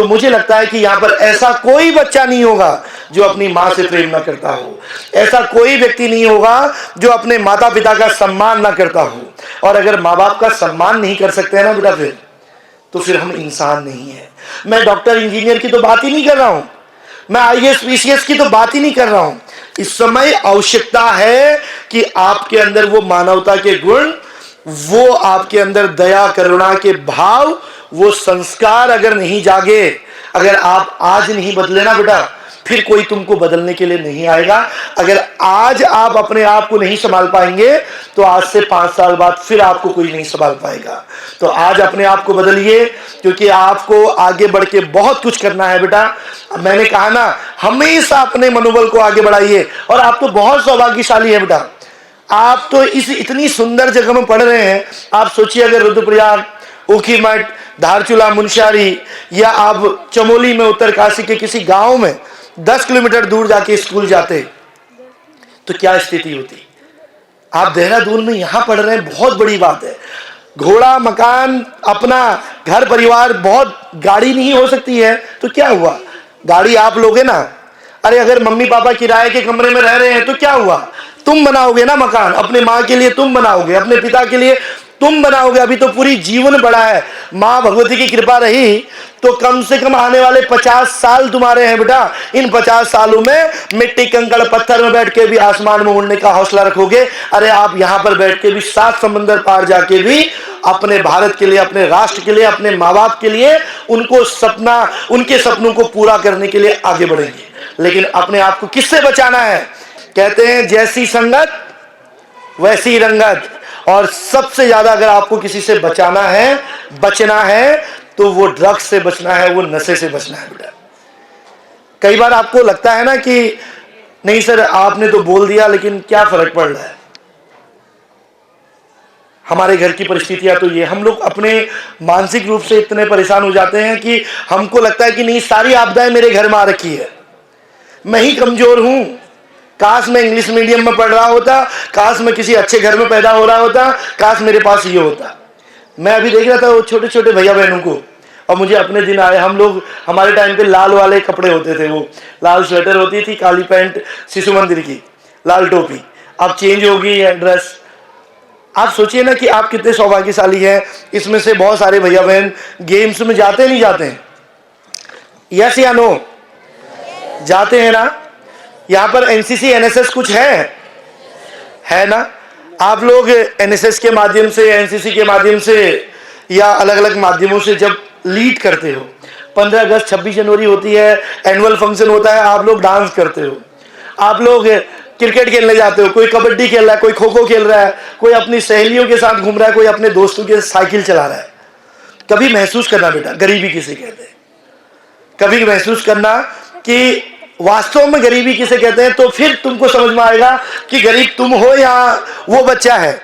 तो मुझे लगता है कि यहाँ पर ऐसा कोई बच्चा नहीं होगा जो अपनी माँ से प्रेम ना करता हो, ऐसा कोई व्यक्ति नहीं होगा जो अपने माता पिता का सम्मान ना करता हो। और अगर माँ बाप का सम्मान नहीं कर सकते हैं ना बेटा, फिर हम इंसान नहीं है। मैं डॉक्टर इंजीनियर की तो बात ही नहीं कर रहा हूं, मैं आईएएस पीसीएस की तो बात ही नहीं कर रहा हूं। इस समय आवश्यकता है कि आपके अंदर वो मानवता के गुण, वो आपके अंदर दया करुणा के भाव, वो संस्कार अगर नहीं जागे, अगर आप आज नहीं बदले ना बेटा, फिर कोई तुमको बदलने के लिए नहीं आएगा। अगर आज आप अपने आप को नहीं संभाल पाएंगे तो आज से 5 साल बाद फिर आपको कोई नहीं संभाल पाएगा। तो आज अपने आप को बदलिए, क्योंकि आपको आगे बढ़ के बहुत कुछ करना है बेटा। मैंने कहा ना, हमेशा अपने मनोबल को आगे बढ़ाइए। और आप तो बहुत सौभाग्यशाली है बेटा, आप तो इस इतनी सुंदर जगह में पढ़ रहे हैं। आप सोचिए अगर रुद्रप्रयाग, ऊखीमठ, धारचूला, मुनस्यारी या आप चमोली में उत्तरकाशी के किसी गांव में 10 किलोमीटर दूर जाके स्कूल जाते तो क्या स्थिति होती। आप देहरादून में यहां पढ़ रहे हैं, बहुत बड़ी बात है। घोड़ा, मकान, अपना घर परिवार, बहुत गाड़ी नहीं हो सकती है तो क्या हुआ, गाड़ी आप लोगे ना। अरे अगर मम्मी पापा किराए के कमरे में रह रहे हैं तो क्या हुआ, तुम बनाओगे ना मकान, अपने माँ के लिए तुम बनाओगे, अपने पिता के लिए तुम बनाओगे। अभी तो पूरी जीवन बड़ा है, माँ भगवती की कृपा रही तो कम से कम आने वाले 50 साल तुम्हारे हैं बेटा। इन 50 सालों में मिट्टी, कंकड़, पत्थर में बैठ के भी आसमान में उड़ने का हौसला रखोगे। अरे आप यहाँ पर बैठ के भी 7 समंदर पार जाके भी अपने भारत के लिए, अपने राष्ट्र के लिए, अपने माँ बाप के लिए, उनको सपना, उनके सपनों को पूरा करने के लिए आगे बढ़ेंगे। लेकिन अपने आप को किससे बचाना है? कहते हैं जैसी संगत वैसी रंगत। और सबसे ज्यादा अगर आपको किसी से बचाना है, बचना है, तो वो ड्रग्स से बचना है, वो नशे से बचना है बेटा। कई बार आपको लगता है ना कि नहीं सर आपने तो बोल दिया, लेकिन क्या फर्क पड़ रहा है। हमारे घर की परिस्थितियां तो ये, हम लोग अपने मानसिक रूप से इतने परेशान हो जाते हैं कि हमको लगता है कि नहीं, सारी आपदाएं मेरे घर में आ रखी है, मैं ही कमजोर हूं। काश मैं इंग्लिश मीडियम में पढ़ रहा होता, काश मैं किसी अच्छे घर में पैदा हो रहा होता, काश मेरे पास ये होता। मैं अभी देख रहा था वो छोटे छोटे भैया बहनों को, और मुझे अपने दिन आए। हम लोग, हमारे टाइम पे लाल वाले कपड़े होते थे, वो लाल स्वेटर होती थी, काली पैंट, शिशु मंदिर की लाल टोपी। अब चेंज हो गई है ड्रेस। आप सोचिए ना कि आप कितने सौभाग्यशाली हैं। इसमें से बहुत सारे भैया बहन गेम्स में जाते नहीं जाते हैं? यस या नो? जाते हैं ना। यहाँ पर एनसीसी एनएसएस कुछ है ना। आप लोग एनएसएस के माध्यम से, एनसीसी के माध्यम से या अलग अलग माध्यमों से जब लीड करते हो, 15 अगस्त 26 जनवरी होती है, एनुअल फंक्शन होता है, आप लोग डांस करते हो, आप लोग क्रिकेट खेलने जाते हो, कोई कबड्डी खेल रहा है, कोई खो खो खेल रहा है, कोई अपनी सहेलियों के साथ घूम रहा है, कोई अपने दोस्तों के साइकिल चला रहा है। कभी महसूस करना बेटा गरीबी किसे कहते हैं, कभी महसूस करना कि वास्तव में गरीबी किसे कहते हैं, तो फिर तुमको समझ में आएगा कि गरीब तुम हो या वो बच्चा है।